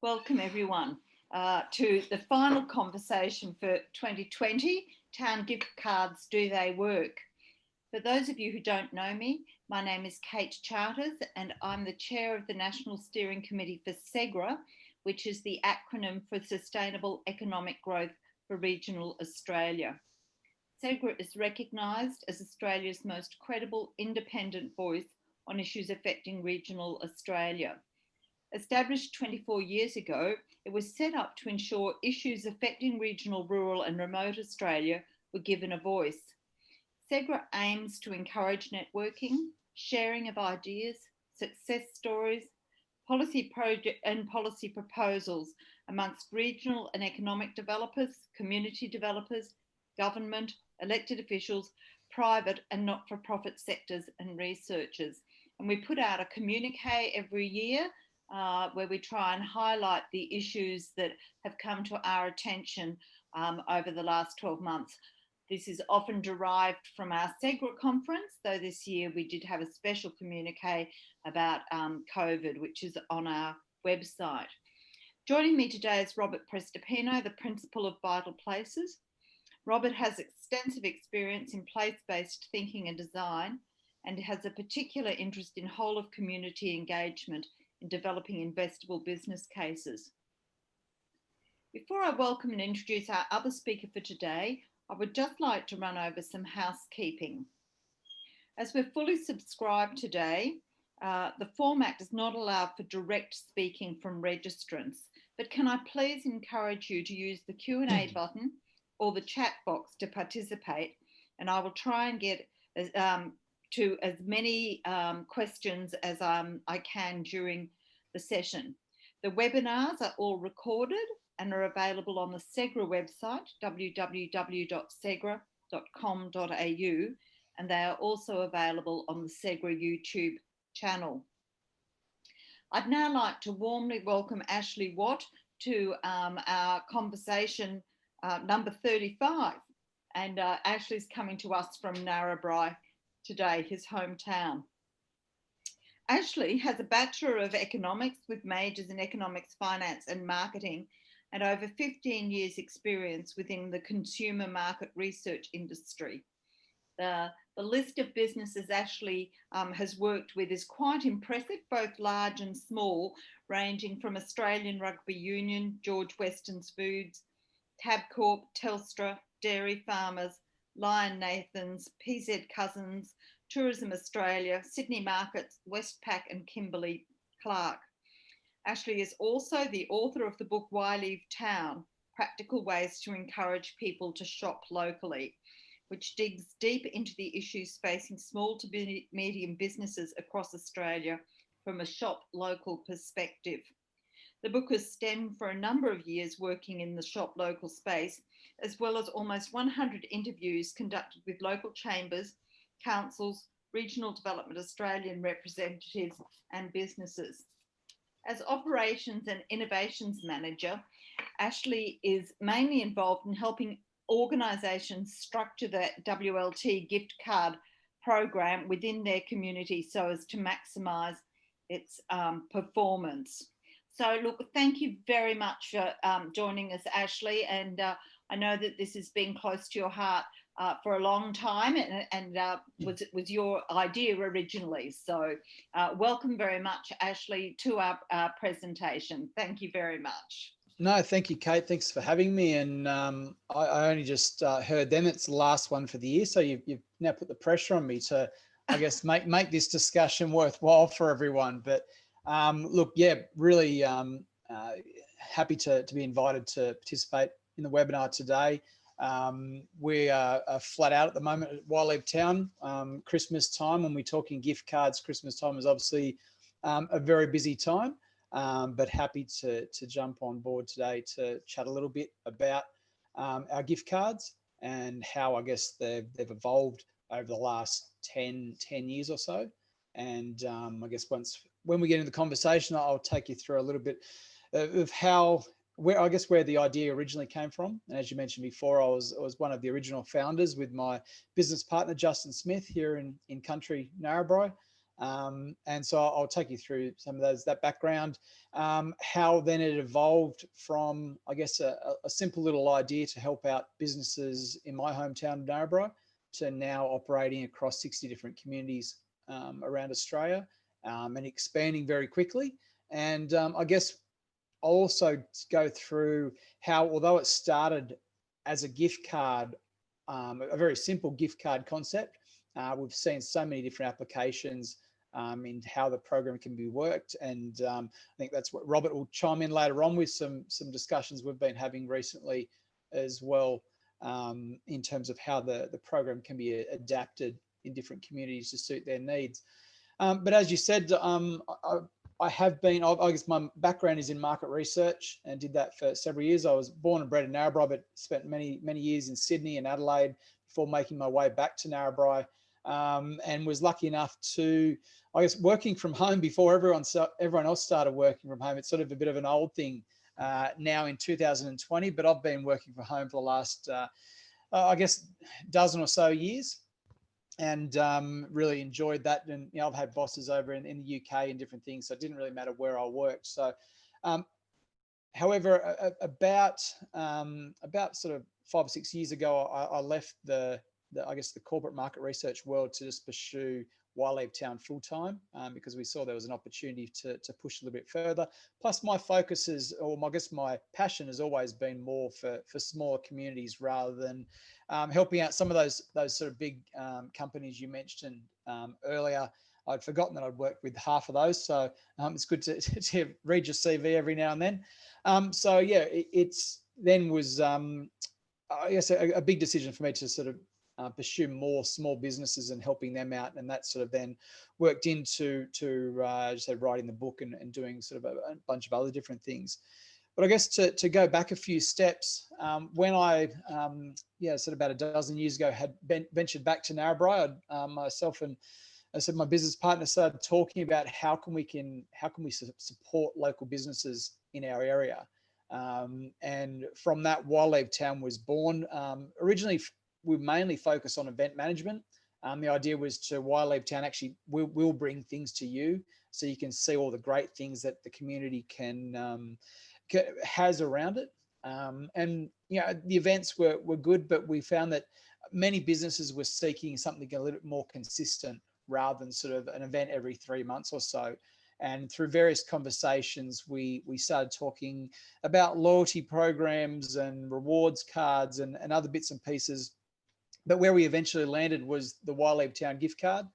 Welcome everyone to the final conversation for 2020, Town Gift Cards, Do They Work? For those of you who don't know me, my name is Kate Charters and I'm the chair of the National Steering Committee for SEGRA, which is the acronym for Sustainable Economic Growth for Regional Australia. SEGRA is recognised as Australia's most credible independent voice on issues affecting regional Australia. Established 24 years ago, it was set up to ensure issues affecting regional, rural and remote Australia were given a voice. SEGRA aims to encourage networking, sharing of ideas, success stories, policy project and policy proposals amongst regional and economic developers, community developers, government, elected officials, private and not-for-profit sectors and researchers. And we put out a communique every year where we try and highlight the issues that have come to our attention over the last 12 months. This is often derived from our SEGRA conference, though this year we did have a special communique about COVID, which is on our website. Joining me today is Robert Prestipino, the Principal of Vital Places. Robert has extensive experience in place-based thinking and design and has a particular interest in whole of community engagement in developing investable business cases. Before I welcome and introduce our other speaker for today, I would just like to run over some housekeeping. As we're fully subscribed today, the format does not allow for direct speaking from registrants, but can I please encourage you to use the Q&A button or the chat box to participate, and I will try and get to as many questions as I can during the session. The webinars are all recorded and are available on the SEGRA website, www.segra.com.au, and they are also available on the SEGRA YouTube channel. I'd now like to warmly welcome Ashley Watt to our conversation number 35. And Ashley's coming to us from Narrabri today, his hometown. Ashley has a Bachelor of Economics with majors in Economics, Finance and Marketing, and over 15 years experience within the consumer market research industry. The list of businesses Ashley has worked with is quite impressive, both large and small, ranging from Australian Rugby Union, George Weston's Foods, Tabcorp, Telstra, Dairy Farmers, Lion Nathan's, PZ Cousins, Tourism Australia, Sydney Markets, Westpac and Kimberley Clark. Ashley is also the author of the book Why Leave Town? Practical Ways to Encourage People to Shop Locally, which digs deep into the issues facing small to medium businesses across Australia from a shop local perspective. The book has stemmed for a number of years working in the shop local space, as well as almost 100 interviews conducted with local chambers, councils, Regional Development Australian representatives and businesses. As Operations and Innovations Manager, Ashley is mainly involved in helping organisations structure the WLT gift card program within their community so as to maximise its performance. So look, thank you very much for joining us, Ashley, and I know that this has been close to your heart for a long time and was your idea originally. So welcome very much, Ashley, to our presentation. Thank you very much. No, thank you, Kate. Thanks for having me. And I only just heard then it's the last one for the year. So you've now put the pressure on me to, I guess, make this discussion worthwhile for everyone. But look, yeah, really happy to be invited to participate in the webinar today. We are flat out at the moment at Why Leave Town. Christmas time, when we're talking gift cards, Christmas time is obviously a very busy time, but happy to jump on board today to chat a little bit about our gift cards and how I guess they've evolved over the last 10 years or so. And I guess when we get into the conversation, I'll take you through a little bit of where the idea originally came from. And as you mentioned before, I was one of the original founders with my business partner, Justin Smith, here in country Narrabri. And so I'll take you through some of that background, how then it evolved from, I guess, a simple little idea to help out businesses in my hometown of Narrabri to now operating across 60 different communities around Australia, and expanding very quickly. And I guess I'll also go through how, although it started as a gift card, a very simple gift card concept, we've seen so many different applications in how the program can be worked. And I think that's what Robert will chime in later on with some discussions we've been having recently as well, in terms of how the program can be adapted in different communities to suit their needs. But as you said, I guess my background is in market research and did that for several years. I was born and bred in Narrabri, but spent many years in Sydney and Adelaide before making my way back to Narrabri, and was lucky enough to, I guess, working from home before everyone else started working from home. It's sort of a bit of an old thing now in 2020, but I've been working from home for the last, I guess, dozen or so years. And really enjoyed that. And I've had bosses over in the UK and different things, so it didn't really matter where I worked. So, however, about sort of 5 or 6 years ago, I left the corporate market research world to just pursue Wildleave Town full time, because we saw there was an opportunity to push a little bit further. Plus, my focus is, or I guess my passion has always been more for smaller communities rather than helping out some of those sort of big companies you mentioned earlier. I'd forgotten that I'd worked with half of those, so it's good to read your CV every now and then. So yeah, it's then was I guess a big decision for me to sort of pursue more small businesses and helping them out, and that sort of then worked into just writing the book and doing sort of a bunch of other different things. But I guess to go back a few steps, when I sort of about a dozen years ago had ventured back to Narrabri, myself and I said my business partner started talking about how can we support local businesses in our area, and from that, Wildleave Town was born. Originally, we mainly focus on event management. The idea was to Wildleave Town actually will bring things to you so you can see all the great things that the community has around it. And the events were good, but we found that many businesses were seeking something a little bit more consistent rather than sort of an event every 3 months or so. And through various conversations, we started talking about loyalty programs and rewards cards and other bits and pieces. But where we eventually landed was the Wildleave Town gift card.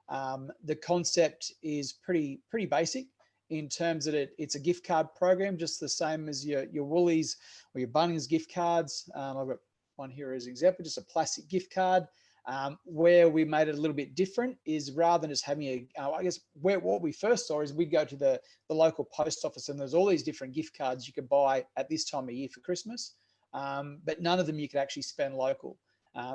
The concept is pretty basic in terms that it's a gift card program, just the same as your Woolies or your Bunnings gift cards. I've got one here as an example, just a plastic gift card. Where we made it a little bit different is rather than just having what we first saw is we'd go to the local post office and there's all these different gift cards you could buy at this time of year for Christmas, but none of them you could actually spend local.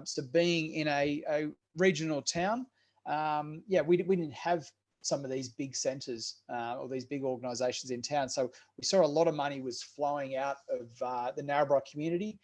So being in a regional town, we didn't have some of these big centres or these big organisations in town. So we saw a lot of money was flowing out of the Narrabri community,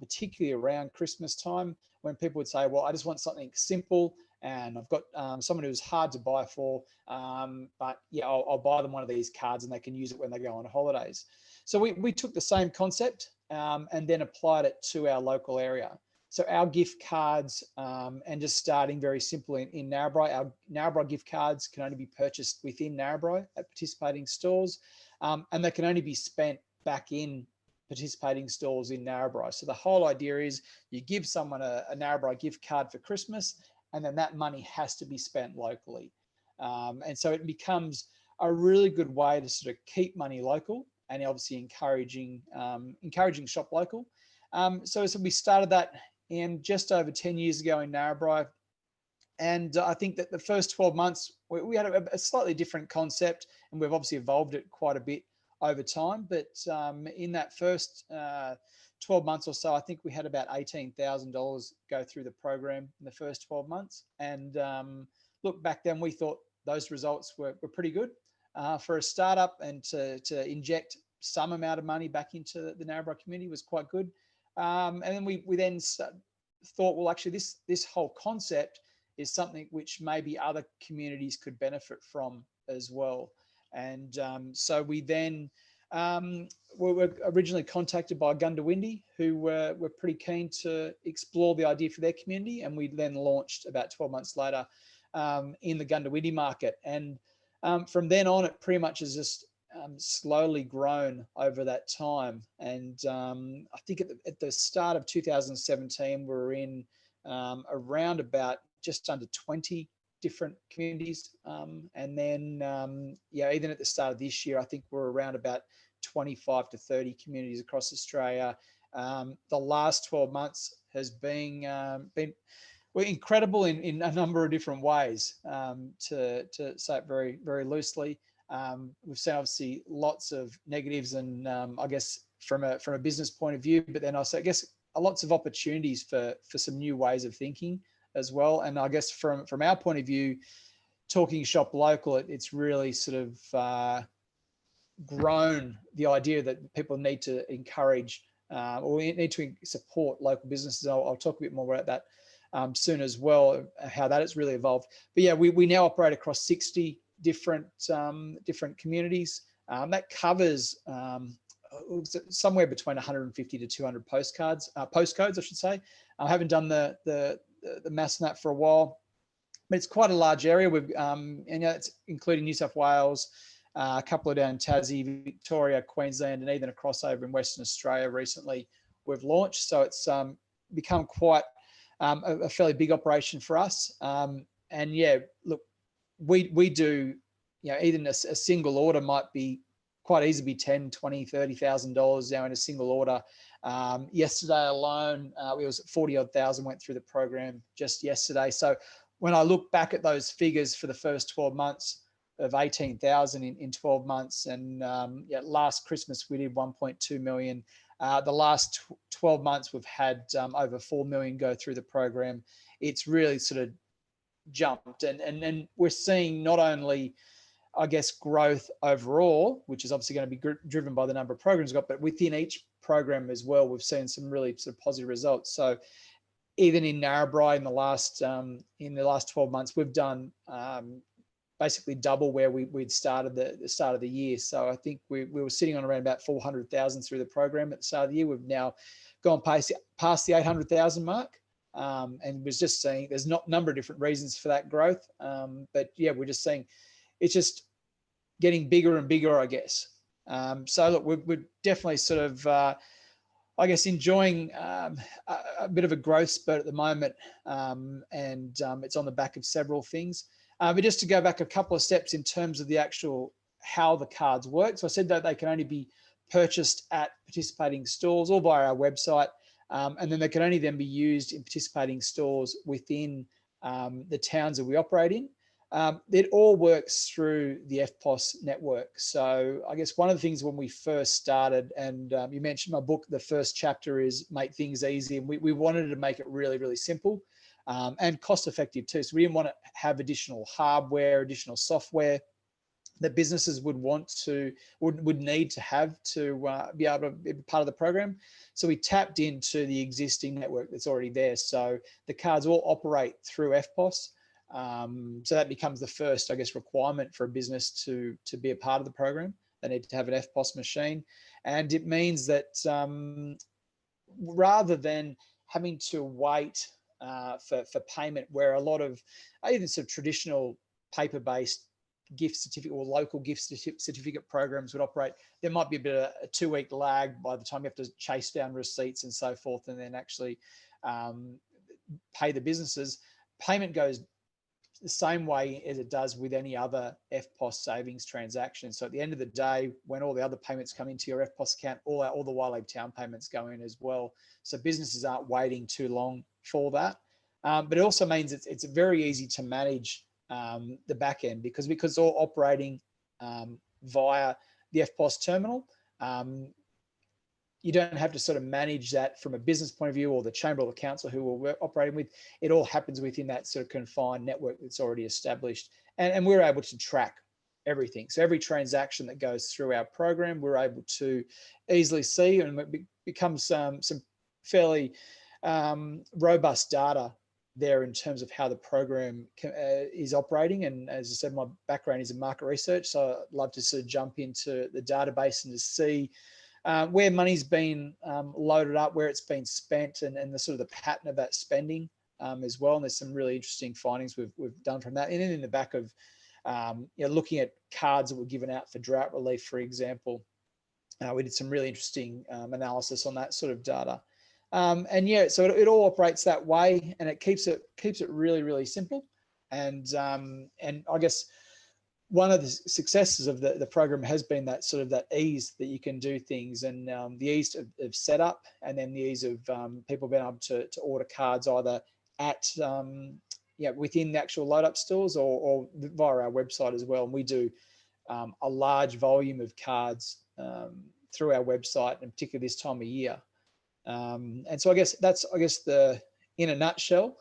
particularly around Christmas time, when people would say, well, I just want something simple and I've got someone who's hard to buy for, but yeah, I'll buy them one of these cards and they can use it when they go on holidays. So we took the same concept and then applied it to our local area. So our gift cards, and just starting very simple in Narrabri, our Narrabri gift cards can only be purchased within Narrabri at participating stores, and they can only be spent back in participating stores in Narrabri. So the whole idea is you give someone a Narrabri gift card for Christmas, and then that money has to be spent locally. And so it becomes a really good way to sort of keep money local and obviously encouraging shop local. So we started that in just over 10 years ago in Narrabri. And I think that the first 12 months, we had a slightly different concept, and we've obviously evolved it quite a bit over time. But in that first 12 months or so, I think we had about $18,000 go through the program in the first 12 months. And look, back then we thought those results were pretty good for a startup, and to inject some amount of money back into the Narrabri community was quite good. And then we then thought, well, actually, this whole concept is something which maybe other communities could benefit from as well. And so we then were originally contacted by Gundawindi, who were pretty keen to explore the idea for their community, and we then launched about 12 months later in the Gundawindi market. And from then on, it pretty much has just slowly grown over that time. And I think at the start of 2017, we were in around about just under 20 different communities. And then, even at the start of this year, I think we're around about 25 to 30 communities across Australia. The last 12 months has been incredible in a number of different ways, to say it very, very loosely. We've seen obviously lots of negatives, and I guess from a business point of view, but then also I guess lots of opportunities for some new ways of thinking as well. And I guess from our point of view, talking shop local, it's really sort of grown the idea that people need to encourage or we need to support local businesses. I'll talk a bit more about that soon as well, how that has really evolved. But yeah, we now operate across 60 different communities. That covers somewhere between 150 to 200 postcodes, I should say. I haven't done the maths on that for a while, but it's quite a large area. And it's including New South Wales, a couple of down in Tassie, Victoria, Queensland, and even a crossover in Western Australia recently we've launched. So it's become quite a fairly big operation for us. And yeah, look, we do, even a single order might be quite easily be $10,000, $20,000, $30,000 now in a single order. Yesterday alone, it was 40 odd thousand went through the program just yesterday. So when I look back at those figures for the first 12 months of 18,000 in 12 months, and last Christmas we did 1.2 million. The last 12 months we've had over 4 million go through the program. It's really sort of jumped, and we're seeing not only, I guess, growth overall, which is obviously going to be driven by the number of programs we've got, but within each program as well, we've seen some really sort of positive results. So even in Narrabri in the last 12 months, we've done basically double where we'd started the start of the year. So I think we were sitting on around about 400,000 through the program at the start of the year. We've now gone past the 800,000 mark. And we're just seeing there's not a number of different reasons for that growth. But yeah, we're just seeing it's just getting bigger and bigger, I guess. So look, we're definitely sort of, I guess, enjoying a bit of a growth spurt at the moment. And it's on the back of several things. But just to go back a couple of steps in terms of the actual how the cards work. So I said that they can only be purchased at participating stores or via our website. And then they can only then be used in participating stores within the towns that we operate in. It all works through the FPOS network. So I guess one of the things when we first started, and you mentioned my book, the first chapter is Make Things Easy. And we wanted to make it really, really simple and cost effective too. So we didn't want to have additional hardware, additional software that businesses would need to have to be able to be part of the program. So we tapped into the existing network that's already there. So the cards all operate through FPOS. So that becomes the first, I guess, requirement for a business to be a part of the program. They need to have an FPOS machine. And it means that rather than having to wait for payment, where a lot of even sort of traditional paper-based gift certificate or local gift certificate programs would operate, there might be a bit of a 2-week lag by the time you have to chase down receipts and so forth, and then actually pay the businesses. Payment goes the same way as it does with any other FPOS savings transaction. So at the end of the day, when all the other payments come into your FPOS account, all the Wildlife Town payments go in as well. So businesses aren't waiting too long for that. But it also means it's very easy to manage the back end because it's all operating via the FPOS terminal. You don't have to sort of manage that from a business point of view or the chamber or the council who we're operating with. It all happens within that sort of confined network that's already established. And we're able to track everything. So every transaction that goes through our program, we're able to easily see, and it becomes some fairly robust data there in terms of how the program is operating. And as I said, my background is in market research, so I'd love to sort of jump into the database and to see where money's been loaded up, where it's been spent, and the sort of the pattern of that spending as well. And there's some really interesting findings we've done from that. And then in the back of looking at cards that were given out for drought relief, for example, we did some really interesting analysis on that sort of data. And yeah, so it all operates that way, and it keeps it really, really simple. And I guess one of the successes of the program has been that sort of that ease that you can do things, and the ease of setup, and then the ease of people being able to order cards either at within the actual load up stores or via our website as well. And we do a large volume of cards through our website, and particularly this time of year. And so I guess that's the, in a nutshell,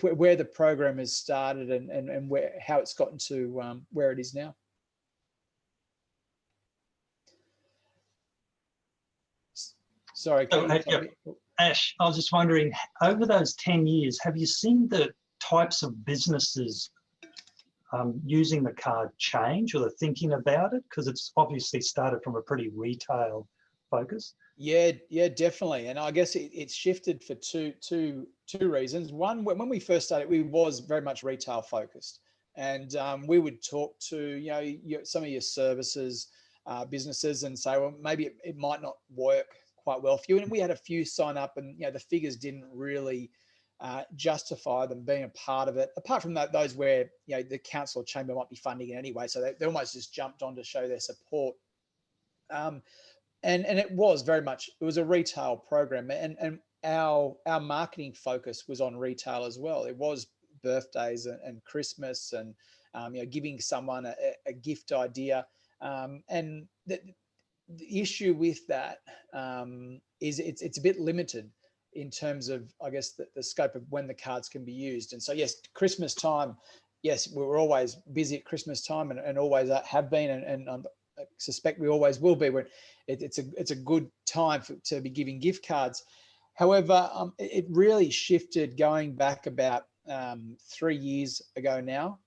where the program has started and how it's gotten to where it is now. Sorry, Ash, I was just wondering, over those 10 years, have you seen the types of businesses using the card change, or the thinking about it? Because it's obviously started from a pretty retail focus. Yeah, definitely. And I guess it's shifted for two reasons. One, when we first started, we was very much retail focused, and we would talk to some of your services businesses and say, well, maybe it might not work quite well for you. And we had a few sign up, and the figures didn't really justify them being a part of it. Apart from that, those where the council or chamber might be funding it anyway, so they almost just jumped on to show their support. And it was very much, it was a retail program, and our marketing focus was on retail as well. It was birthdays and Christmas, and giving someone a gift idea. And the issue with that is it's a bit limited in terms of, I guess, the scope of when the cards can be used. And so yes, Christmas time, yes, we're always busy at Christmas time, and always have been, and I suspect we always will be, when it's a good time to be giving gift cards. However, it really shifted going back about 3 years ago now,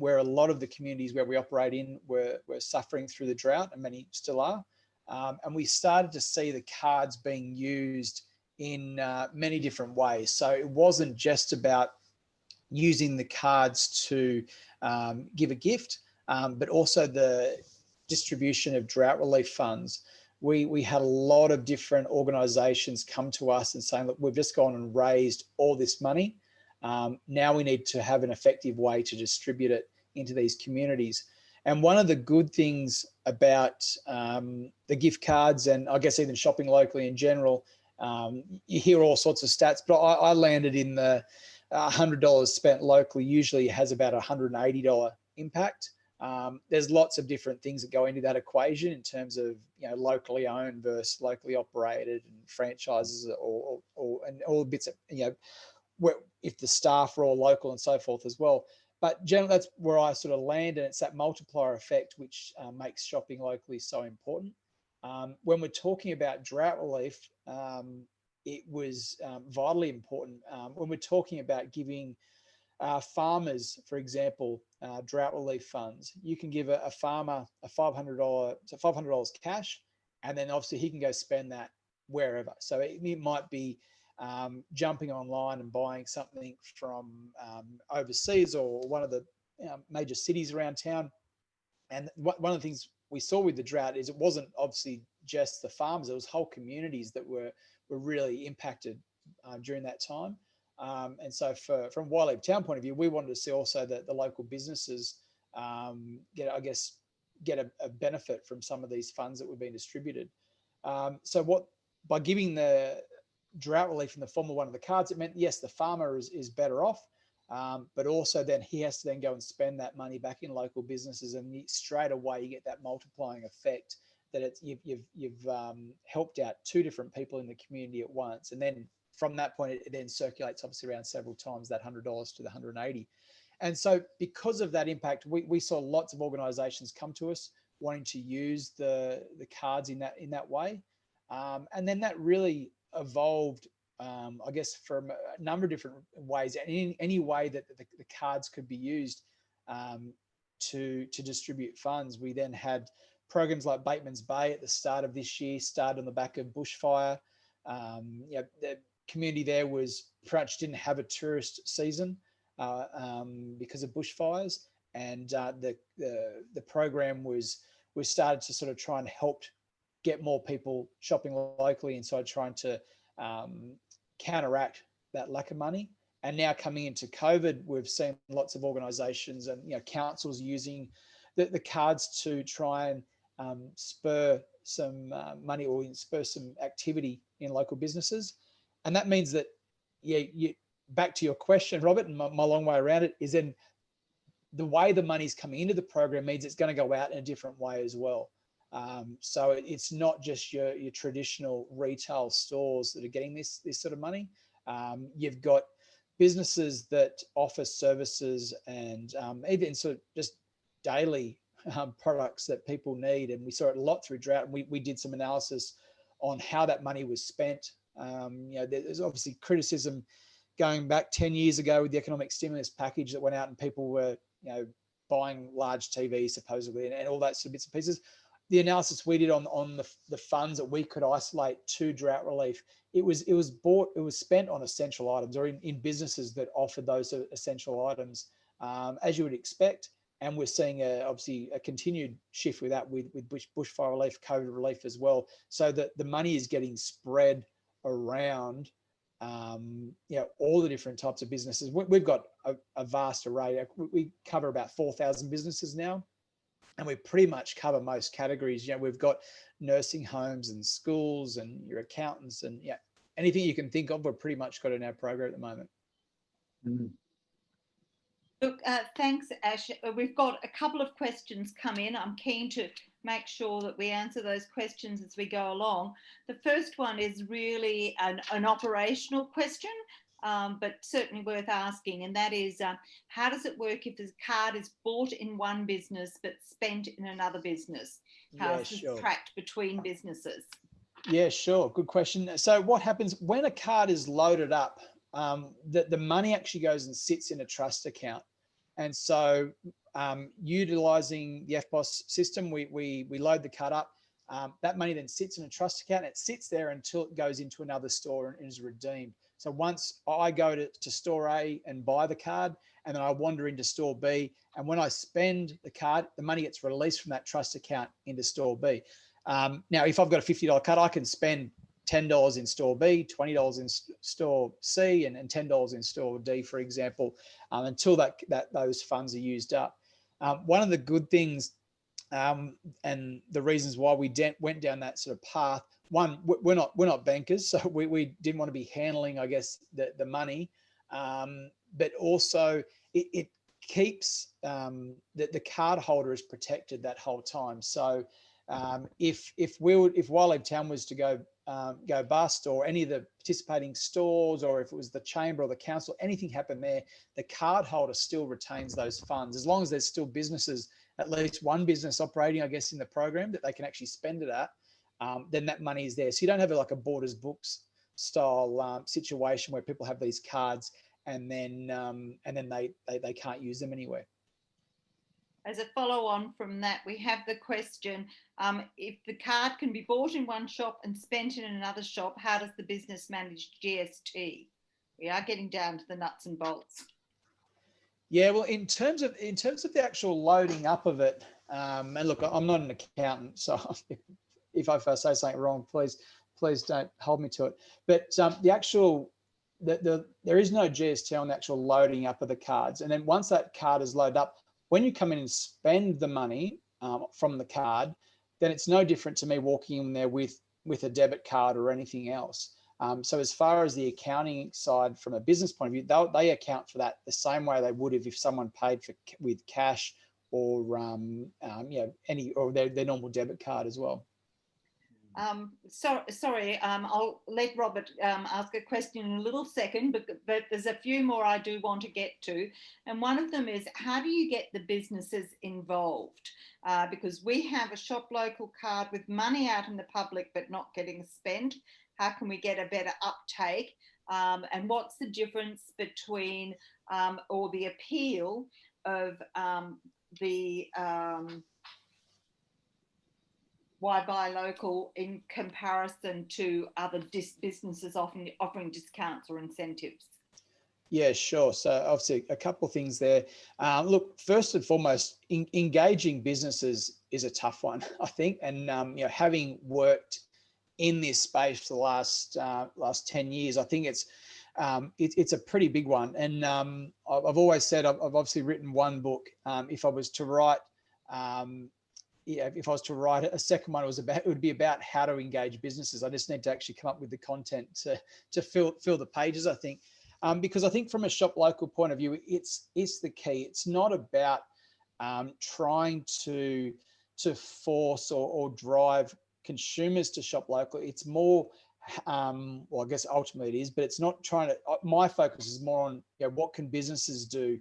where a lot of the communities where we operate in were suffering through the drought, and many still are. And we started to see the cards being used in many different ways. So it wasn't just about using the cards to give a gift, but also the distribution of drought relief funds. We had a lot of different organisations come to us and saying, look, we've just gone and raised all this money. Now we need to have an effective way to distribute it into these communities. And one of the good things about the gift cards, and I guess even shopping locally in general, you hear all sorts of stats, but I landed in the $100 spent locally usually has about a $180 impact. There's lots of different things that go into that equation in terms of locally owned versus locally operated, and franchises, or and all bits of where, if the staff are all local and so forth as well. But generally, that's where I sort of land, and it's that multiplier effect which makes shopping locally so important. When we're talking about drought relief, it was vitally important. When we're talking about giving farmers, for example, drought relief funds, you can give a farmer a $500 cash, and then obviously he can go spend that wherever. So it might be jumping online and buying something from overseas, or one of the major cities around town. And one of the things we saw with the drought is it wasn't obviously just the farmers, it was whole communities that were really impacted during that time. And so from Waileep Town point of view, we wanted to see also that the local businesses get a benefit from some of these funds that were being distributed. So by giving the drought relief in the form of one of the cards, it meant, yes, the farmer is better off, but also then he has to then go and spend that money back in local businesses, and straight away you get that multiplying effect that you've helped out two different people in the community at once. And then from that point, it then circulates obviously around several times, that $100 to the $180. And so because of that impact, we saw lots of organisations come to us wanting to use the cards in that way. And then that really evolved I guess, from a number of different ways, and in any way that the cards could be used to distribute funds. We then had programs like Bateman's Bay at the start of this year, started on the back of bushfire. The community there was pretty much didn't have a tourist season because of bushfires, and the program was started to sort of try and help get more people shopping locally, and so trying to counteract that lack of money. And now coming into COVID, we've seen lots of organisations and councils using the cards to try and spur some money or spur some activity in local businesses. And that means that, back to your question, Robert, and my long way around it is then the way the money's coming into the program means it's going to go out in a different way as well. So it's not just your traditional retail stores that are getting this sort of money. You've got businesses that offer services and even sort of just daily products that people need. And we saw it a lot through drought. And we did some analysis on how that money was spent. There's obviously criticism going back 10 years ago with the economic stimulus package that went out and people were, buying large TVs supposedly and all that sort of bits and pieces. The analysis we did on the funds that we could isolate to drought relief, it was spent on essential items or in businesses that offered those essential items, as you would expect. And we're seeing obviously a continued shift with that with bushfire relief, COVID relief as well, so that the money is getting spread around all the different types of businesses. We've got a vast array. We cover about 4,000 businesses now, and we pretty much cover most categories. We've got nursing homes and schools and your accountants and anything you can think of, we've pretty much got in our program at the moment. Mm. Look, thanks, Ash. We've got a couple of questions come in. I'm keen to make sure that we answer those questions as we go along. The first one is really an operational question, but certainly worth asking, and that is, how does it work if the card is bought in one business but spent in another business? How is this tracked between businesses? Yeah, sure. Good question. So what happens when a card is loaded up? The money actually goes and sits in a trust account. And so utilising the FBOS system, we load the card up. That money then sits in a trust account. It sits there until it goes into another store and is redeemed. So once I go to store A and buy the card, and then I wander into store B, and when I spend the card, the money gets released from that trust account into store B. Now, if I've got a $50 card, I can spend $10 in store B, $20 in store C, and $10 in store D, for example, until those funds are used up. One of the good things and the reasons why we went down that sort of path, one, we're not bankers, so we didn't want to be handling, I guess, the money, but also it keeps the card holder is protected that whole time. So if Wildlife Town was to go bust, or any of the participating stores, or if it was the chamber or the council, anything happened there, the card holder still retains those funds as long as there's still businesses, at least one business operating, I guess, in the program that they can actually spend it at. Then that money is there. So you don't have like a Borders Books style situation where people have these cards and then they can't use them anywhere. As a follow-on from that, we have the question, if the card can be bought in one shop and spent in another shop, how does the business manage GST? We are getting down to the nuts and bolts. Yeah, well, in terms of the actual loading up of it, and look, I'm not an accountant, so if I say something wrong, please don't hold me to it. But there is no GST on the actual loading up of the cards. And then once that card is loaded up, when you come in and spend the money from the card, then it's no different to me walking in there with a debit card or anything else. So as far as the accounting side, from a business point of view, they account for that the same way they would if someone paid with cash or their normal debit card as well. Sorry, I'll let Robert ask a question in a little second, but there's a few more I do want to get to. And one of them is, how do you get the businesses involved? Because we have a shop local card with money out in the public but not getting spent. How can we get a better uptake? and what's the difference between or the appeal of the why buy local in comparison to other businesses often offering discounts or incentives? Yeah, sure. So obviously a couple of things there. Look, first and foremost, engaging businesses is a tough one, I think. And, having worked in this space for the last 10 years, I think it's a pretty big one. And I've always said, I've obviously written one book. If I was to write, if I was to write a second one, it would be about how to engage businesses. I just need to actually come up with the content to fill the pages, I think. Because I think from a shop local point of view, it's the key. It's not about trying to force or drive consumers to shop local. It's more, well, I guess ultimately it is, but it's not trying to. My focus is more on what can businesses do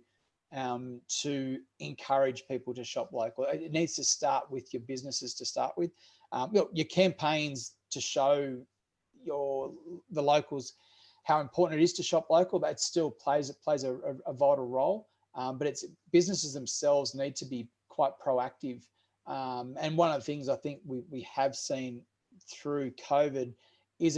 to encourage people to shop local. It needs to start with your businesses to start with. Your campaigns to show the locals how important it is to shop local, that still plays a vital role. But it's businesses themselves need to be quite proactive. And one of the things I think we have seen through COVID is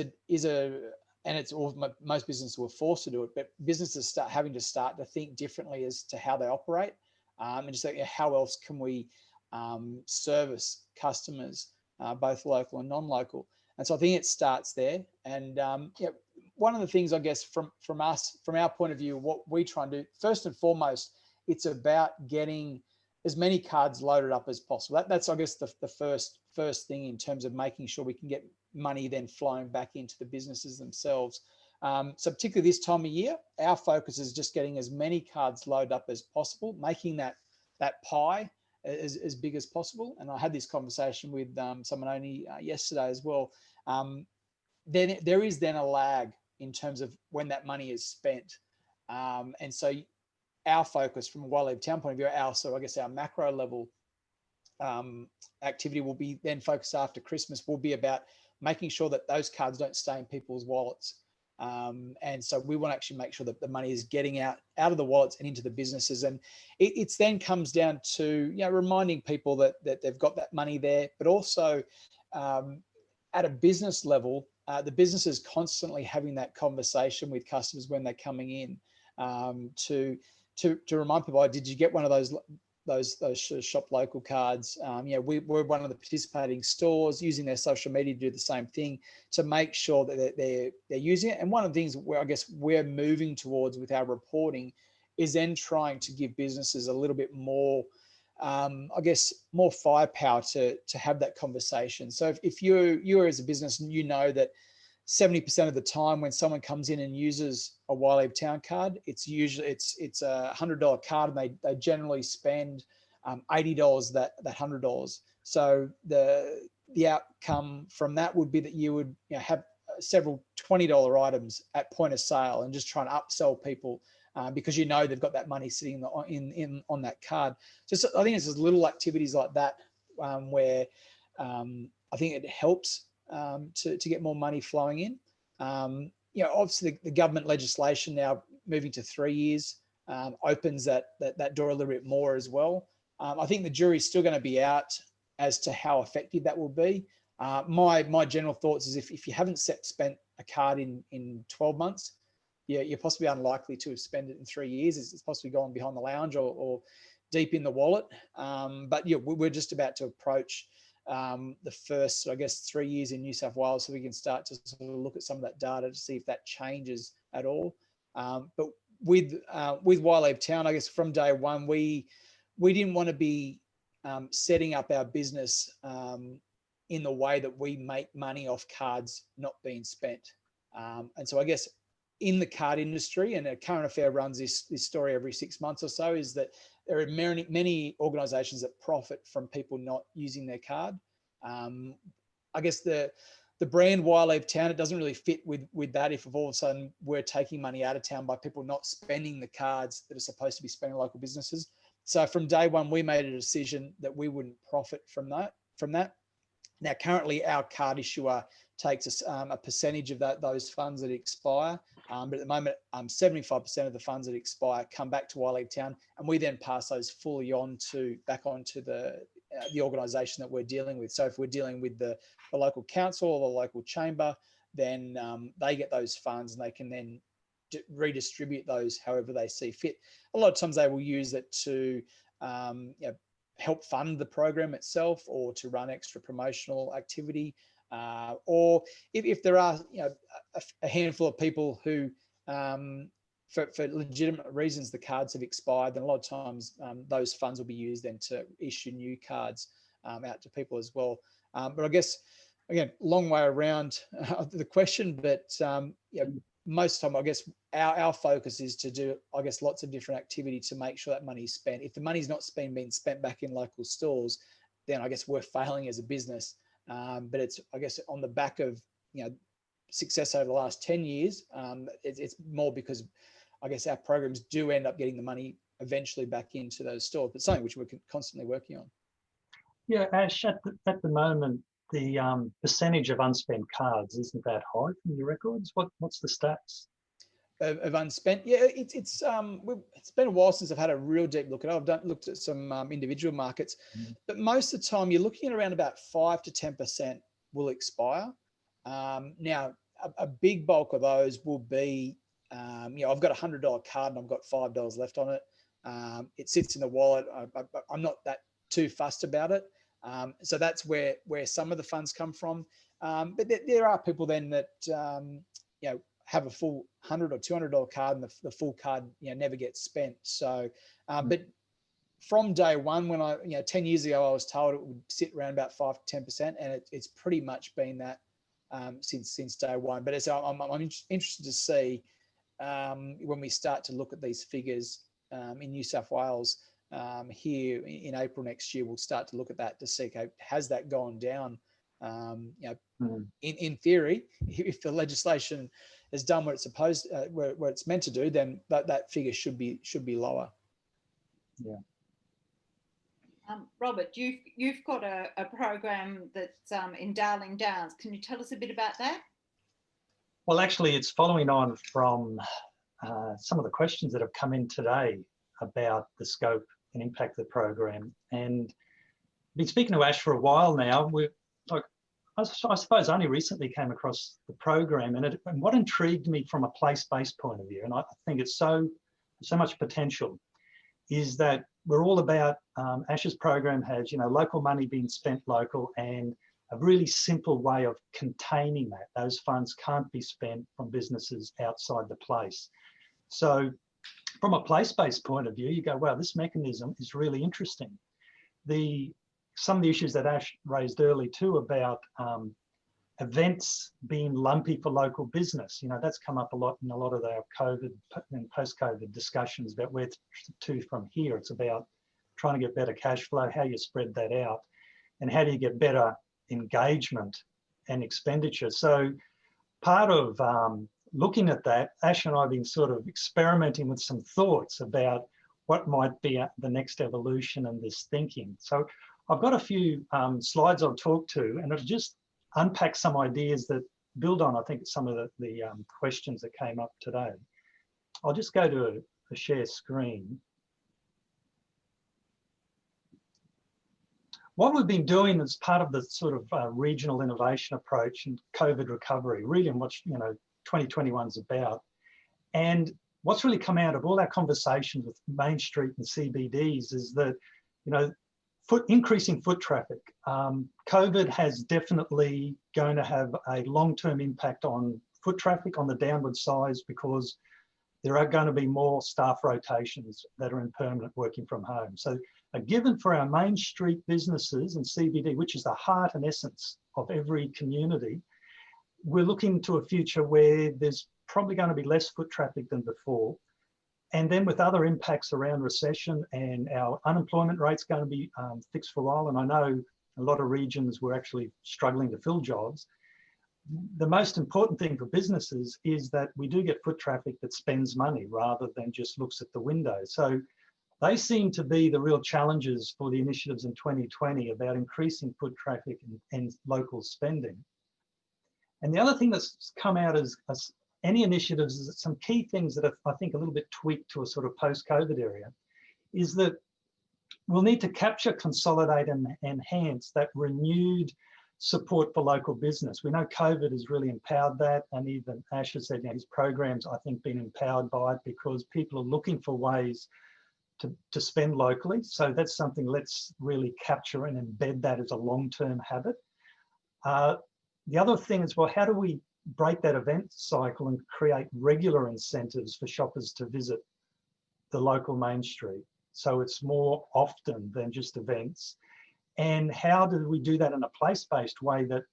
and it's all, most businesses were forced to do it, but businesses start to think differently as to how they operate, and just like, how else can we service customers, both local and non-local. And so I think it starts there. And one of the things, I guess, from our point of view, what we try and do, first and foremost, it's about getting as many cards loaded up as possible. That's I guess, the first thing in terms of making sure we can get money then flowing back into the businesses themselves. So particularly this time of year, our focus is just getting as many cards loaded up as possible, making that pie as big as possible. And I had this conversation with someone only yesterday as well. Then there is then a lag in terms of when that money is spent. And so our focus from a Wildlife Town point of view, our macro level activity will be then focused after Christmas, will be about making sure that those cards don't stay in people's wallets. And so we want to actually make sure that the money is getting out of the wallets and into the businesses. And it then comes down to reminding people that they've got that money there, but also at a business level, the business is constantly having that conversation with customers when they're coming in to remind people, did you get one of those shop local cards? We're one of the participating stores using their social media to do the same thing to make sure that they're using it. And one of the things where I guess we're moving towards with our reporting is then trying to give businesses a little bit more, more firepower to have that conversation. So if you're as a business, that 70% of the time when someone comes in and uses a Wildlife Town card, it's usually it's a $100 card, and they generally spend $80 that $100. So the outcome from that would be that you would have several $20 items at point of sale and just trying to upsell people because they've got that money sitting on that card. Just I think it's just little activities like that where I think it helps to get more money flowing in. Obviously the government legislation now moving to 3 years opens that door a little bit more as well. I think the jury's still going to be out as to how effective that will be. My general thoughts is if you haven't spent a card in 12 months, you're possibly unlikely to have spent it in 3 years. It's possibly gone behind the lounge or deep in the wallet. But we're just about to approach the first, 3 years in New South Wales, so we can start to sort of look at some of that data to see if that changes at all. But with Wildlife Town, I guess from day one, we didn't want to be setting up our business in the way that we make money off cards not being spent. And so I guess in the card industry, and a Current Affair runs this story every 6 months or so, is that there are many organisations that profit from people not using their card. I guess the brand Wildlife Town, it doesn't really fit with that if all of a sudden we're taking money out of town by people not spending the cards that are supposed to be spending local businesses. So from day one, we made a decision that we wouldn't profit from that. Now, currently, our card issuer takes a percentage of those funds that expire. But at the moment, 75% of the funds that expire come back to Y-League Town, and we then pass those fully on back onto the organisation that we're dealing with. So if we're dealing with the local council or the local chamber, then they get those funds and they can then redistribute those however they see fit. A lot of times they will use it to help fund the program itself, or to run extra promotional activity, or if there are a handful of people who for legitimate reasons the cards have expired, then a lot of times those funds will be used then to issue new cards out to people as well. But I guess, again, long way around the question, but most of the time, I guess our focus is to do, I guess, lots of different activity to make sure that money's spent. If the money's not being spent back in local stores, then I guess we're failing as a business. But it's, I guess, on the back of success over the last 10 years. It's more because, I guess, our programs do end up getting the money eventually back into those stores, but something which we're constantly working on. Yeah, Ash, at the moment, the percentage of unspent cards isn't that high from your records. What's the stats? Of unspent, yeah, it's been a while since I've had a real deep look at it. I've looked at some individual markets, but most of the time you're looking at around about 5 to 10% will expire. Now, a big bulk of those will be, I've got a $100 card and I've got $5 left on it. It sits in the wallet. I'm not that too fussed about it. So that's where some of the funds come from. But there are people then that have a full $100 or $200 card, and the full card never gets spent. So, but from day one, when 10 years ago, I was told it would sit around about 5 to 10%, and it's pretty much been that since day one. But I'm interested to see when we start to look at these figures in New South Wales here in April next year. We'll start to look at that to see, okay, has that gone down? In theory, if the legislation has done what it's supposed, what it's meant to do, then that figure should be lower. Yeah. Robert, you've got a program that's in Darling Downs. Can you tell us a bit about that? Well, actually, it's following on from some of the questions that have come in today about the scope and impact of the program. And I've been speaking to Ash for a while now. I suppose only recently came across the program, and what intrigued me from a place-based point of view, and I think it's so much potential, is that we're all about, Ash's program has, local money being spent local, and a really simple way of containing that. Those funds can't be spent from businesses outside the place. So from a place-based point of view, you go, wow, this mechanism is really interesting. Some of the issues that Ash raised early too about events being lumpy for local business, that's come up a lot in a lot of our COVID and post-COVID discussions about where to from here. It's about trying to get better cash flow, how you spread that out, and how do you get better engagement and expenditure. So part of looking at that, Ash and I have been sort of experimenting with some thoughts about what might be the next evolution in this thinking. So I've got a few slides I'll talk to, and it'll just unpack some ideas that build on, I think, some of the questions that came up today. I'll just go to a share screen. What we've been doing as part of the sort of regional innovation approach and COVID recovery, really, and what 2021 is about, and what's really come out of all our conversations with Main Street and CBDs is that, increasing foot traffic. COVID has definitely going to have a long-term impact on foot traffic on the downward size, because there are going to be more staff rotations that are in permanent working from home. So a given for our Main Street businesses and CBD, which is the heart and essence of every community, we're looking to a future where there's probably going to be less foot traffic than before. And then with other impacts around recession, and our unemployment rate's going to be fixed for a while. And I know a lot of regions were actually struggling to fill jobs. The most important thing for businesses is that we do get foot traffic that spends money rather than just looks at the window. So they seem to be the real challenges for the initiatives in 2020 about increasing foot traffic and local spending. And the other thing that's come out as any initiatives, some key things that are, I think, a little bit tweaked to a sort of post-COVID area, is that we'll need to capture, consolidate and enhance that renewed support for local business. We know COVID has really empowered that, and even Ash has said, you know, his programs, I think, been empowered by it because people are looking for ways to spend locally. So that's something, let's really capture and embed that as a long-term habit. The other thing is, well, how do we break that event cycle and create regular incentives for shoppers to visit the local main street, so it's more often than just events? And how do we do that in a place-based way that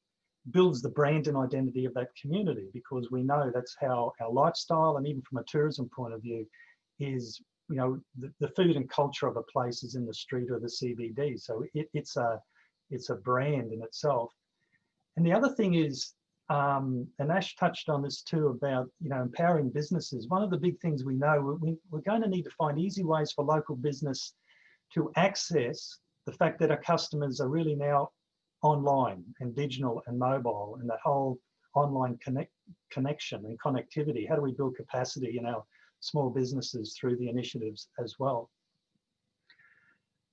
builds the brand and identity of that community? Because we know that's how our lifestyle, and even from a tourism point of view, is, you know, the food and culture of a place is in the street or the CBD. So it's a brand in itself. And the other thing is, and Ash touched on this too, about, you know, empowering businesses. One of the big things we know, we're going to need to find easy ways for local business to access the fact that our customers are really now online and digital and mobile, and that whole online connection and connectivity. How do we build capacity in our small businesses through the initiatives as well?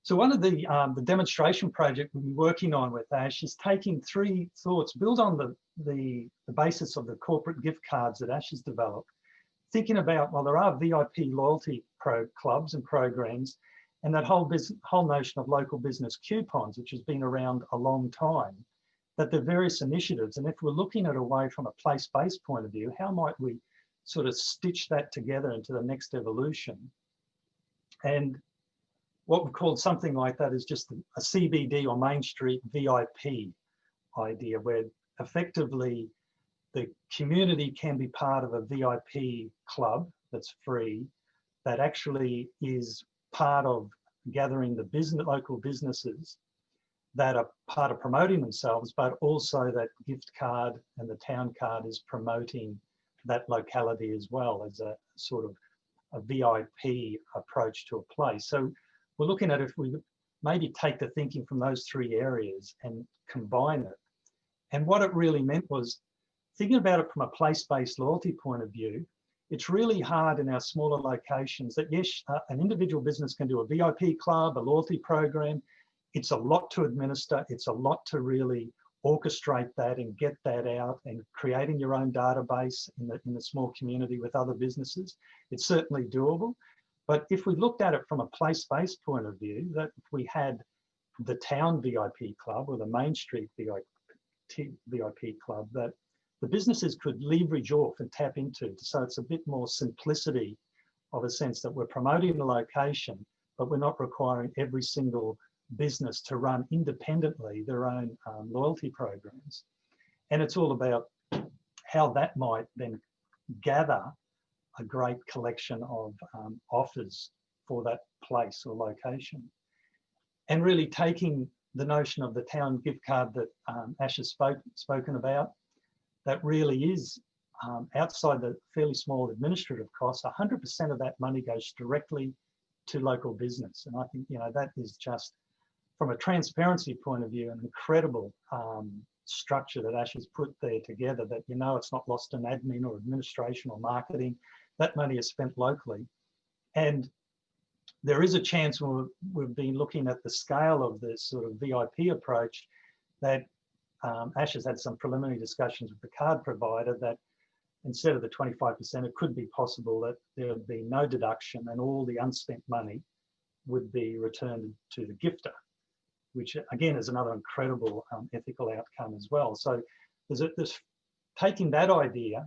So one of the demonstration project we've been working on with Ash is taking three thoughts, build on the basis of the corporate gift cards that Ash has developed, thinking about, well, there are VIP loyalty clubs and programs, and that whole notion of local business coupons, which has been around a long time, that there are various initiatives. And if we're looking at a way from a place-based point of view, how might we sort of stitch that together into the next evolution? And what we've called something like that is just a CBD or Main Street VIP idea, where effectively the community can be part of a VIP club that's free, that actually is part of gathering the local businesses that are part of promoting themselves, but also that gift card and the town card is promoting that locality as well as a sort of a VIP approach to a place. So we're looking at if we maybe take the thinking from those three areas and combine it. And what it really meant was thinking about it from a place-based loyalty point of view. It's really hard in our smaller locations that, yes, an individual business can do a VIP club, a loyalty program. It's a lot to administer. It's a lot to really orchestrate that and get that out, and creating your own database in the small community with other businesses. It's certainly doable. But if we looked at it from a place-based point of view, that if we had the town VIP club or the Main Street VIP club, that the businesses could leverage off and tap into. So it's a bit more simplicity of a sense that we're promoting the location, but we're not requiring every single business to run independently their own loyalty programs. And it's all about how that might then gather a great collection of offers for that place or location. And really taking the notion of the town gift card that Ash has spoken about, that really is outside the fairly small administrative costs, 100% of that money goes directly to local business. And I think, you know, that is just, from a transparency point of view, an incredible structure that Ash has put there together, that, you know, it's not lost in admin or administration or marketing. That money is spent locally. And there is a chance, when we've been looking at the scale of this sort of VIP approach, that Ash has had some preliminary discussions with the card provider, that instead of the 25%, it could be possible that there would be no deduction and all the unspent money would be returned to the gifter, which again is another incredible ethical outcome as well. So there's taking that idea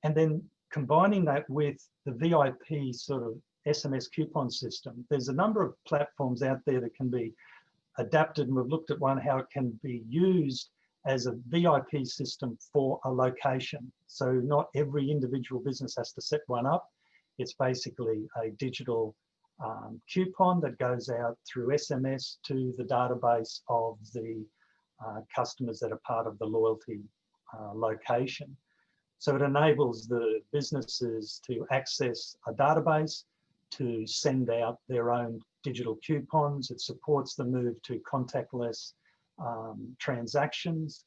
and then combining that with the VIP sort of SMS coupon system. There's a number of platforms out there that can be adapted, and we've looked at one, how it can be used as a VIP system for a location. So not every individual business has to set one up. It's basically a digital coupon that goes out through SMS to the database of the customers that are part of the loyalty location. So it enables the businesses to access a database, to send out their own digital coupons. It supports the move to contactless transactions.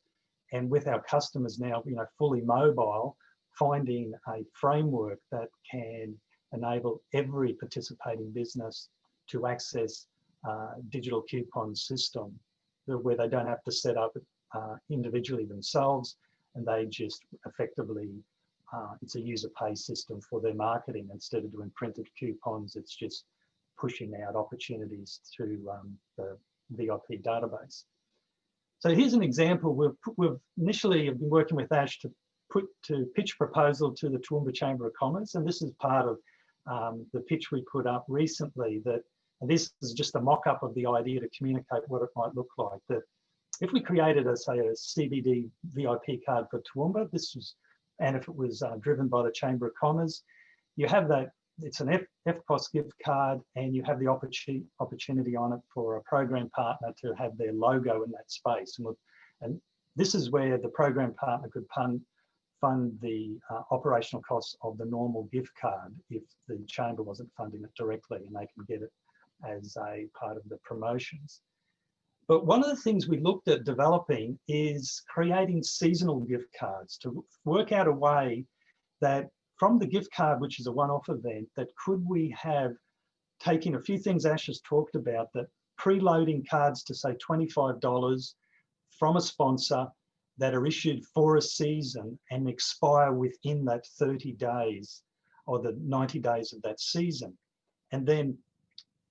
And with our customers now, you know, fully mobile, finding a framework that can enable every participating business to access digital coupon system where they don't have to set up individually themselves, and they just effectively, it's a user pay system for their marketing. Instead of doing printed coupons, it's just pushing out opportunities through the VIP database. So here's an example. We've initially have been working with Ash to pitch proposal to the Toowoomba Chamber of Commerce, and this is part of the pitch we put up recently. That and this is just a mock-up of the idea to communicate what it might look like. That if we created a CBD VIP card for Toowoomba, and if it was driven by the Chamber of Commerce, you have that. It's an FPOS gift card, and you have the opportunity on it for a program partner to have their logo in that space. And this is where the program partner could fund the operational costs of the normal gift card if the chamber wasn't funding it directly, and they can get it as a part of the promotions. But one of the things we looked at developing is creating seasonal gift cards to work out a way that from the gift card, which is a one-off event, that could we have taken a few things Ash has talked about, that preloading cards to say $25 from a sponsor that are issued for a season and expire within that 30 days or the 90 days of that season. And then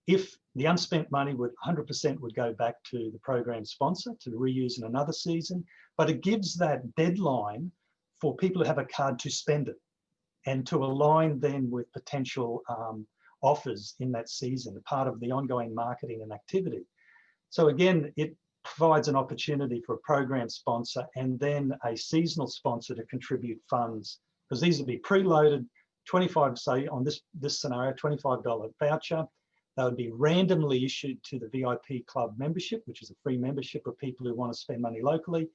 if the unspent money 100% would go back to the program sponsor to reuse in another season, but it gives that deadline for people who have a card to spend it and to align then with potential offers in that season, part of the ongoing marketing and activity. So again, it provides an opportunity for a program sponsor and then a seasonal sponsor to contribute funds, because these would be preloaded, 25, say on this scenario, $25 voucher. They would be randomly issued to the VIP club membership, which is a free membership of people who want to spend money locally.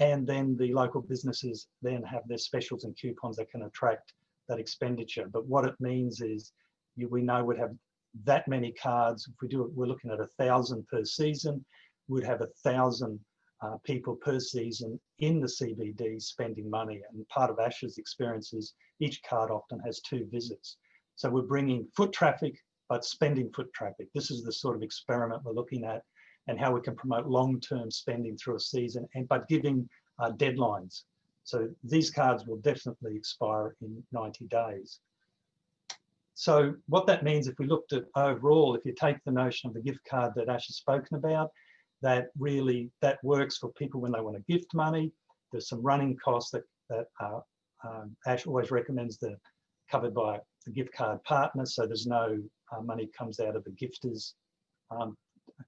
And then the local businesses then have their specials and coupons that can attract that expenditure. But what it means is we know we'd have that many cards. If we do it, we're looking at 1,000 per season. We'd have 1,000 people per season in the CBD spending money. And part of Ash's experience is each card often has 2 visits. So we're bringing foot traffic, but spending foot traffic. This is the sort of experiment we're looking at, and how we can promote long-term spending through a season, but giving deadlines. So these cards will definitely expire in 90 days. So what that means, if we looked at overall, if you take the notion of the gift card that Ash has spoken about, that works for people when they want to gift money. There's some running costs that Ash always recommends they're covered by the gift card partner, so there's no money comes out of the gifters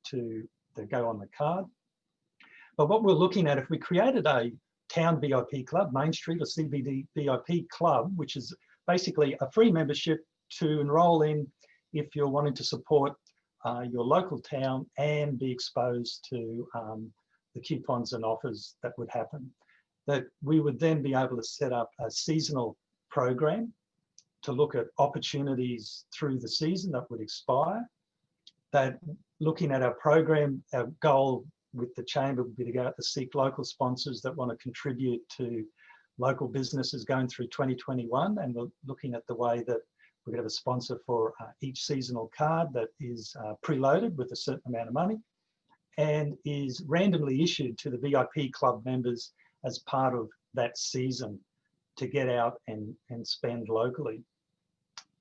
to go on the card. But what we're looking at, if we created a town VIP club, Main Street or CBD VIP club, which is basically a free membership to enroll in if you're wanting to support your local town and be exposed to the coupons and offers that would happen, that we would then be able to set up a seasonal program to look at opportunities through the season that would expire. That looking at our program, our goal with the chamber would be to go out to seek local sponsors that want to contribute to local businesses going through 2021. And we're looking at the way that we're going to have a sponsor for each seasonal card that is preloaded with a certain amount of money and is randomly issued to the VIP club members as part of that season to get out and spend locally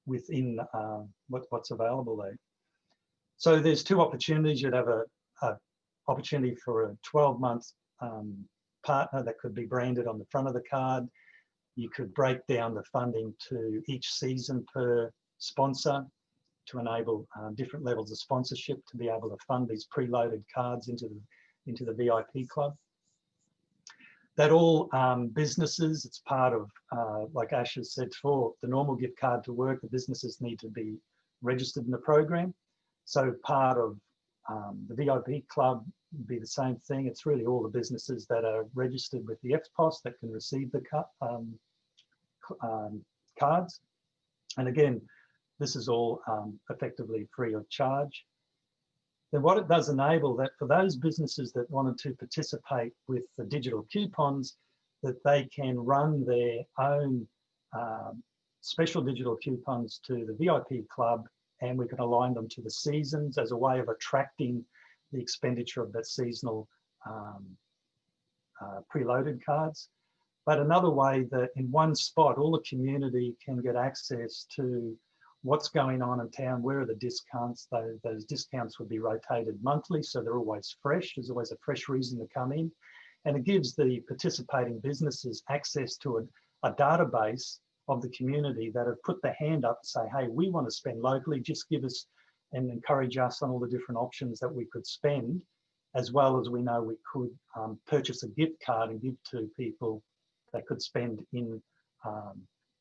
within what's available there. So there's 2 opportunities. You'd have a opportunity for a 12-month partner that could be branded on the front of the card. You could break down the funding to each season per sponsor to enable different levels of sponsorship to be able to fund these preloaded cards into the VIP club. That all businesses, it's part of, like Ash has said before, the normal gift card to work, the businesses need to be registered in the program. So part of the VIP club would be the same thing. It's really all the businesses that are registered with the FPOS that can receive the cards. And again, this is all effectively free of charge. Then what it does enable that for those businesses that wanted to participate with the digital coupons, that they can run their own special digital coupons to the VIP club, and we can align them to the seasons as a way of attracting the expenditure of that seasonal preloaded cards. But another way that in one spot, all the community can get access to what's going on in town, where are the discounts. Those discounts would be rotated monthly, so they're always fresh. There's always a fresh reason to come in. And it gives the participating businesses access to a database of the community that have put their hand up and say, hey, we want to spend locally, just give us and encourage us on all the different options that we could spend, as well as we know we could purchase a gift card and give to people that could spend in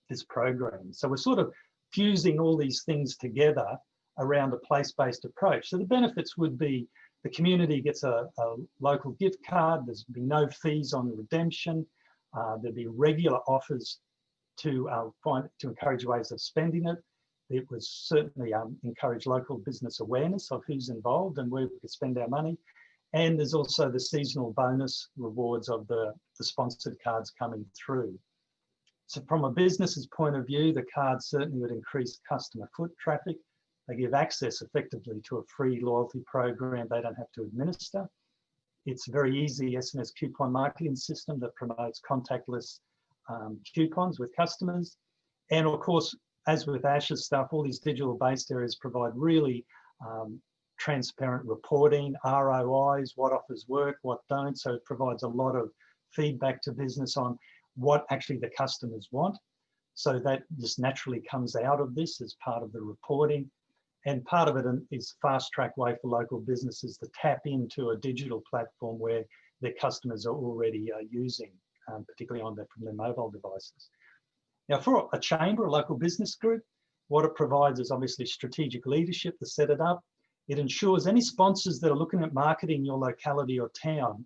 this program. So we're sort of fusing all these things together around a place-based approach. So the benefits would be the community gets a local gift card, there's be no fees on redemption, there'd be regular offers to encourage ways of spending it. It would certainly encourage local business awareness of who's involved and where we could spend our money. And there's also the seasonal bonus rewards of the sponsored cards coming through. So from a business's point of view, the cards certainly would increase customer foot traffic. They give access effectively to a free loyalty program they don't have to administer. It's a very easy SMS coupon marketing system that promotes contactless coupons with customers. And of course, as with Ash's stuff, all these digital based areas provide really transparent reporting, ROIs, what offers work, what don't. So it provides a lot of feedback to business on what actually the customers want. So that just naturally comes out of this as part of the reporting. And part of it is fast track way for local businesses to tap into a digital platform where their customers are already using, particularly from their mobile devices. Now, for a chamber, a local business group, what it provides is obviously strategic leadership to set it up. It ensures any sponsors that are looking at marketing your locality or town,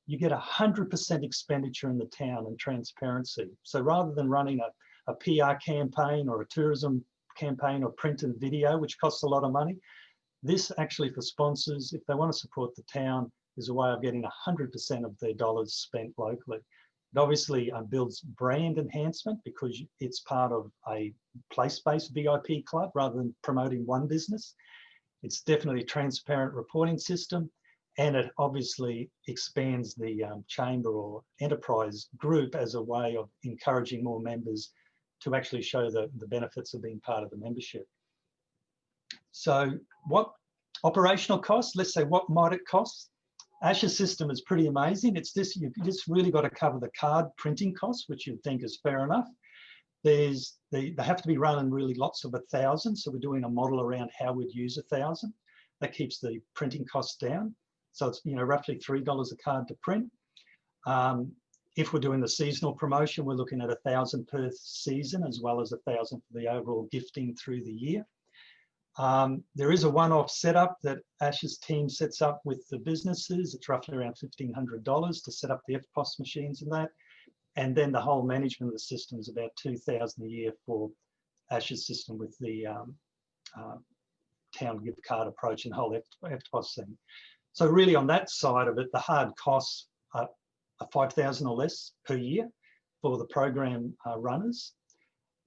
you get 100% expenditure in the town and transparency. So rather than running a PR campaign or a tourism campaign or print and video, which costs a lot of money, this actually for sponsors, if they want to support the town, is a way of getting 100% of their dollars spent locally. It obviously builds brand enhancement because it's part of a place-based VIP club rather than promoting one business. It's definitely a transparent reporting system, and it obviously expands the chamber or enterprise group as a way of encouraging more members to actually show the benefits of being part of the membership. So what operational costs, let's say what might it cost? Ash's system is pretty amazing. It's this, you've just really got to cover the card printing costs, which you'd think is fair enough. They have to be run in really lots of 1,000. So we're doing a model around how we'd use 1,000. That keeps the printing costs down. So it's roughly $3 a card to print. If we're doing the seasonal promotion, we're looking at 1,000 per season, as well as 1,000 for the overall gifting through the year. There is a one-off setup that Ash's team sets up with the businesses. It's roughly around $1,500 to set up the FPOS machines and that. And then the whole management of the system is about $2,000 a year for Ash's system with the town gift card approach and the whole FPOS thing. So really on that side of it, the hard costs are $5,000 or less per year for the program runners.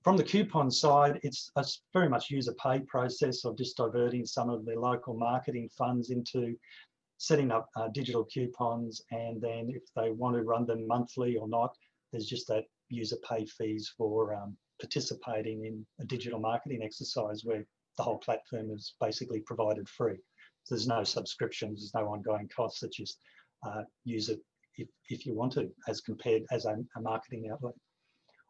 From the coupon side, it's a very much user pay process of just diverting some of their local marketing funds into setting up digital coupons. And then if they want to run them monthly or not, there's just that user pay fees for participating in a digital marketing exercise where the whole platform is basically provided free. So there's no subscriptions, there's no ongoing costs. It's just use it if you want to, as compared as a marketing outlet.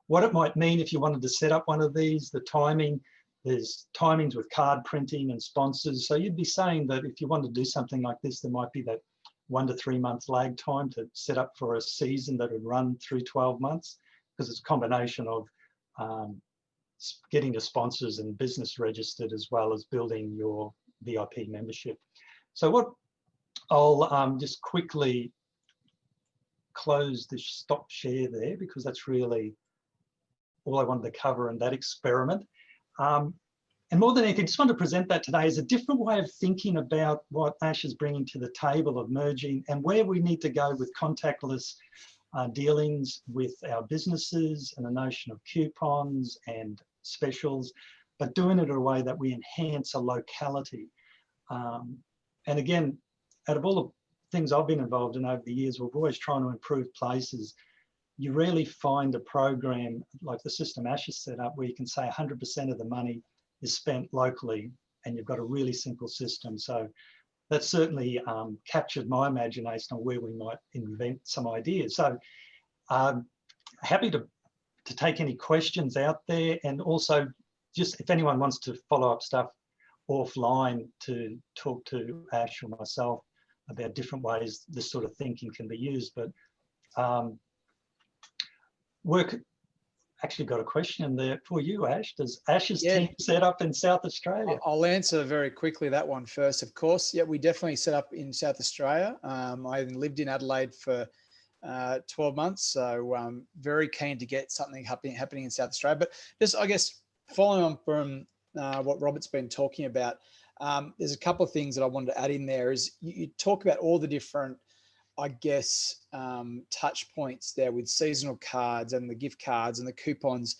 What it might mean if you wanted to set up one of these, the timing, there's timings with card printing and sponsors. So you'd be saying that if you want to do something like this, there might be that 1 to 3 month lag time to set up for a season that would run through 12 months, because it's a combination of getting your sponsors and business registered as well as building your VIP membership. So what I'll just quickly close the stop share there, because that's really all I wanted to cover in that experiment. And more than anything, just wanted to present that today as a different way of thinking about what Ash is bringing to the table of merging and where we need to go with contactless dealings with our businesses and the notion of coupons and specials, but doing it in a way that we enhance a locality. And again, out of all the things I've been involved in over the years, we're always trying to improve places. You rarely find a program like the system Ash has set up where you can say 100% of the money is spent locally and you've got a really simple system. So that's certainly captured my imagination on where we might invent some ideas. So happy to take any questions out there, and also just if anyone wants to follow up stuff offline to talk to Ash or myself about different ways this sort of thinking can be used. But actually got a question there for you, Ash. Does Ash's team set up in South Australia? I'll answer very quickly that one first, of course. Yeah, we definitely set up in South Australia. I lived in Adelaide for 12 months, so very keen to get something happening in South Australia. But just, I guess, following on from what Robert's been talking about, there's a couple of things that I wanted to add in there. Is you talk about all the different, I guess, touch points there with seasonal cards and the gift cards and the coupons.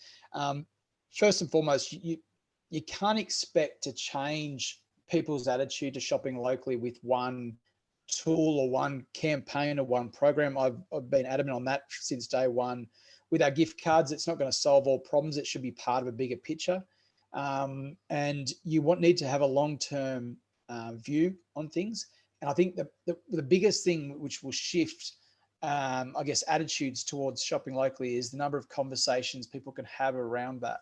First and foremost, you can't expect to change people's attitude to shopping locally with one tool or one campaign or one program. I've been adamant on that since day one. With our gift cards, it's not going to solve all problems. It should be part of a bigger picture. And you need to have a long-term view on things. And I think the biggest thing which will shift, I guess, attitudes towards shopping locally is the number of conversations people can have around that.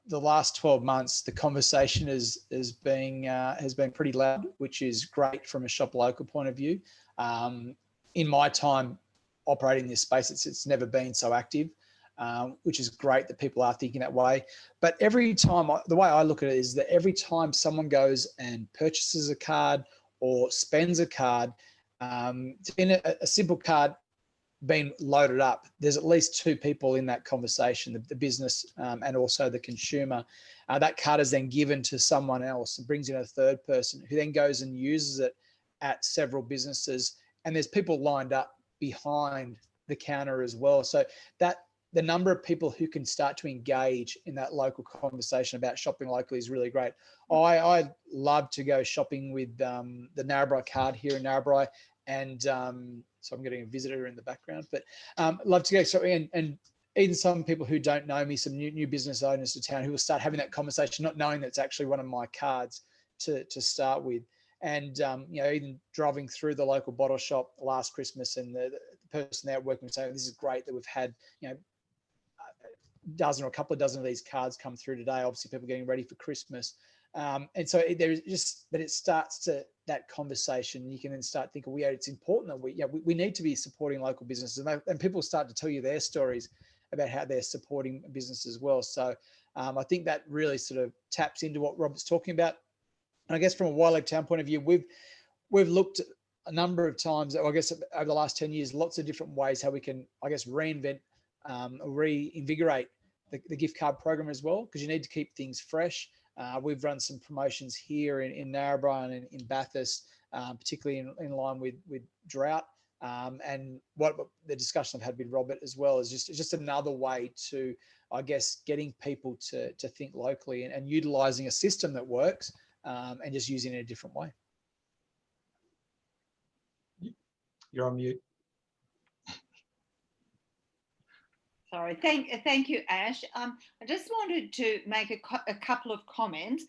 The last 12 months, the conversation has been pretty loud, which is great from a shop local point of view. In my time operating in this space, it's never been so active, which is great that people are thinking that way. But every time, the way I look at it is that every time someone goes and purchases a card or spends a card, in a simple card being loaded up, there's at least two people in that conversation, the business and also the consumer. That card is then given to someone else and brings in a third person who then goes and uses it at several businesses. And there's people lined up behind the counter as well. So that the number of people who can start to engage in that local conversation about shopping locally is really great. I love to go shopping with the Narrabri card here in Narrabri, and so I'm getting a visitor in the background, but love to go shopping, and even some people who don't know me, some new business owners to town who will start having that conversation, not knowing that it's actually one of my cards to start with. And even driving through the local bottle shop last Christmas, and the person there working with saying, this is great that we've had dozen or a couple of dozen of these cards come through today. Obviously, people getting ready for Christmas. And so there's just that it starts to that conversation. You can then start thinking, it's important that we need to be supporting local businesses, and people start to tell you their stories about how they're supporting business as well. So I think that really sort of taps into what Robert's talking about. And I guess from a Wildlife Town point of view, we've looked a number of times, I guess over the last 10 years, lots of different ways how we can, I guess, reinvent or reinvigorate the gift card program as well, because you need to keep things fresh. We've run some promotions here in Narrabri and in Bathurst, particularly in line with drought. And what the discussion I've had with Robert as well is just another way to, I guess, getting people to think locally and utilising a system that works and just using it in a different way. You're on mute. Sorry, thank you, Ash. I just wanted to make a couple of comments.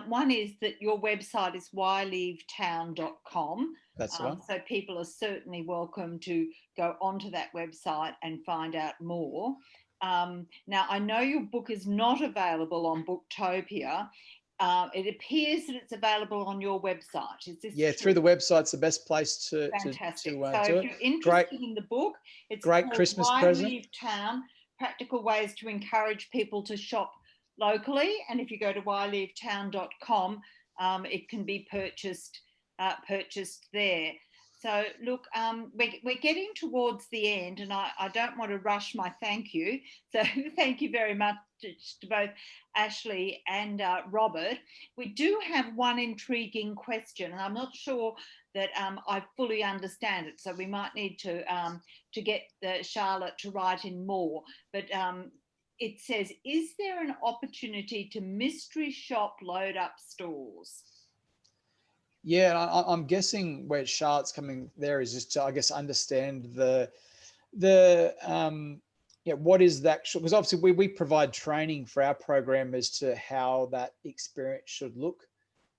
One is that your website is whyleavetown.com. That's the one. So people are certainly welcome to go onto that website and find out more. Now, I know your book is not available on Booktopia. It appears that it's available on your website. Is this true? Through the website's the best place to Fantastic. do So if you're interested in the book, it's great called Christmas Why present. Leave Town? Practical Ways to Encourage People to Shop Locally. And if you go to whyleavetown.com, it can be purchased there. So look, we're getting towards the end, and I don't want to rush my thank you. So thank you very much to both Ashley and Robert. We do have one intriguing question, and I'm not sure that I fully understand it. So we might need to get Charlotte to write in more. But it says, is there an opportunity to mystery shop load up stores? Yeah, I'm guessing where Charlotte's coming there is just to, I guess, understand the yeah, what is the actual, because obviously we provide training for our program as to how that experience should look.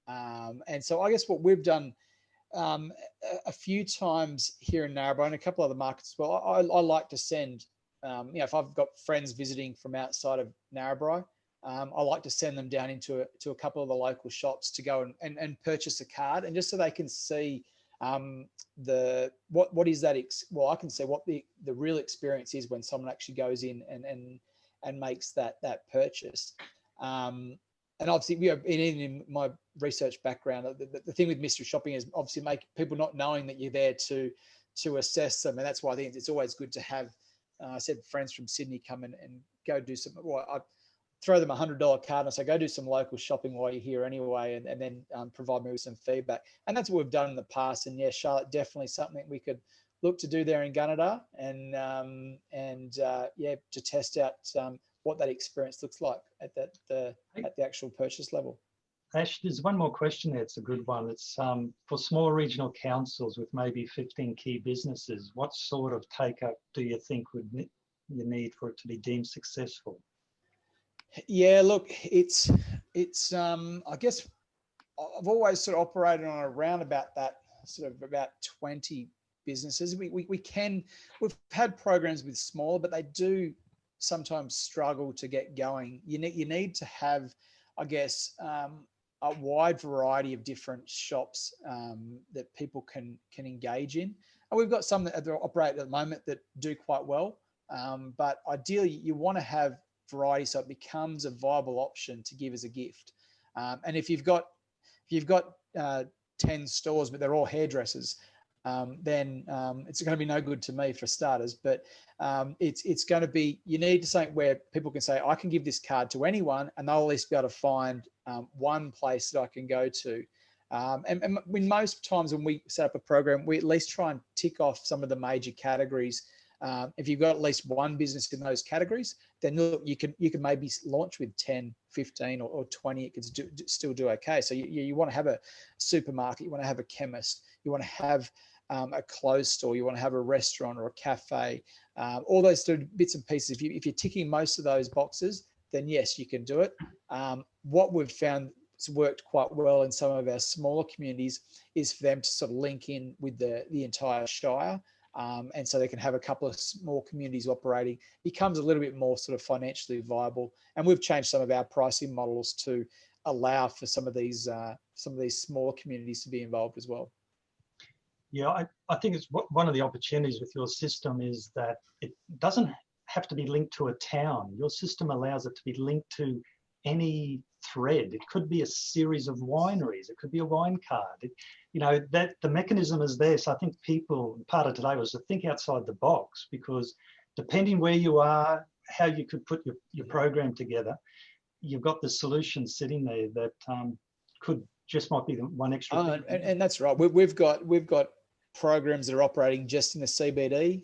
And so I guess what we've done a few times here in Narrabri and a couple other markets as well, I like to send, if I've got friends visiting from outside of Narrabri, I like to send them down into a couple of the local shops to go and purchase a card, and just so they can see what is that. I can see what the real experience is when someone actually goes in and makes that purchase. And obviously, in my research background, the thing with mystery shopping is obviously make people not knowing that you're there to assess them, and that's why I think it's always good to have. I said friends from Sydney come and go do some. Well, I throw them $100 card and I say, go do some local shopping while you're here anyway, and then provide me with some feedback. And that's what we've done in the past. And yeah, Charlotte, definitely something we could look to do there in Gunnedah, and to test out what that experience looks like at the actual purchase level. Ash, there's one more question there. It's a good one. It's for small regional councils with maybe 15 key businesses. What sort of take-up do you think you need for it to be deemed successful? Yeah, look, it's I guess I've always sort of operated on around about that sort of about 20 businesses. We've had programs with smaller, but they do sometimes struggle to get going. You need to have, I guess, a wide variety of different shops that people can engage in. And we've got some that operate at the moment that do quite well, but ideally you want to have variety so it becomes a viable option to give as a gift. And if you've got 10 stores but they're all hairdressers, then it's going to be no good to me for starters. But it's going to be, you need something where people can say, I can give this card to anyone, and they'll at least be able to find one place that I can go to. And when most times when we set up a program, we at least try and tick off some of the major categories. If you've got at least one business in those categories, then look, you can maybe launch with 10, 15 or 20. It could still do okay. So you want to have a supermarket, you want to have a chemist, you want to have a clothes store, you want to have a restaurant or a cafe, all those sort of bits and pieces. If you're ticking most of those boxes, then yes, you can do it. What we've found has worked quite well in some of our smaller communities is for them to sort of link in with the entire shire. And so they can have a couple of small communities operating. Becomes a little bit more sort of financially viable. And we've changed some of our pricing models to allow for some of these smaller communities to be involved as well. Yeah, I think it's one of the opportunities with your system is that it doesn't have to be linked to a town. Your system allows it to be linked to any thread. It could be a series of wineries. It could be a wine card. That the mechanism is there. So I think part of today was to think outside the box, because depending where you are, how you could put your program together, you've got the solution sitting there that might be the one extra thing. And that's right. We've got programs that are operating just in the CBD.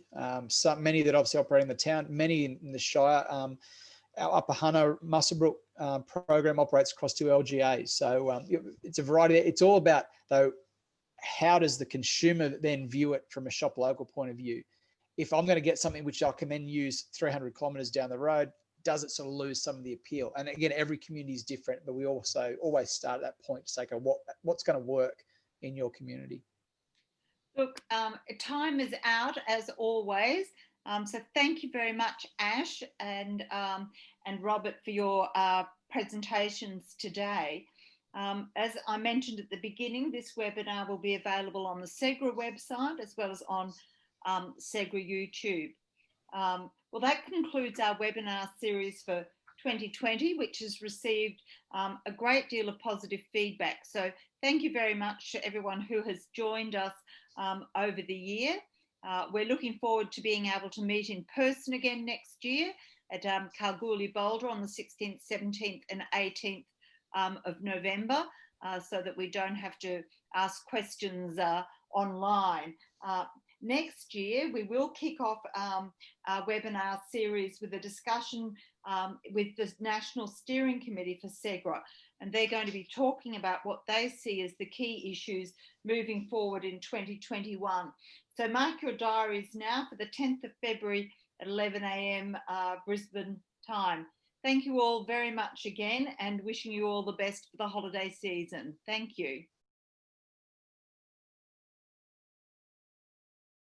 Many that obviously operate in the town, many in the Shire. Our Upper Hunter Muswellbrook program operates across 2 LGAs. So it's a variety. It's all about, though, how does the consumer then view it from a shop local point of view? If I'm going to get something which I can then use 300 kilometres down the road, does it sort of lose some of the appeal? And again, every community is different, but we also always start at that point to say, okay, what's going to work in your community? Look, time is out as always. So thank you very much, Ash and Robert, for your presentations today. As I mentioned at the beginning, this webinar will be available on the SEGRA website as well as on SEGRA YouTube. Well, that concludes our webinar series for 2020, which has received a great deal of positive feedback. So thank you very much to everyone who has joined us over the year. We're looking forward to being able to meet in person again next year at Kalgoorlie Boulder on the 16th, 17th and 18th of November, so that we don't have to ask questions online. Next year, we will kick off our webinar series with a discussion with the National Steering Committee for SEGRA, and they're going to be talking about what they see as the key issues moving forward in 2021. So mark your diaries now for the 10th of February at 11 a.m. Brisbane time. Thank you all very much again, and wishing you all the best for the holiday season. Thank you.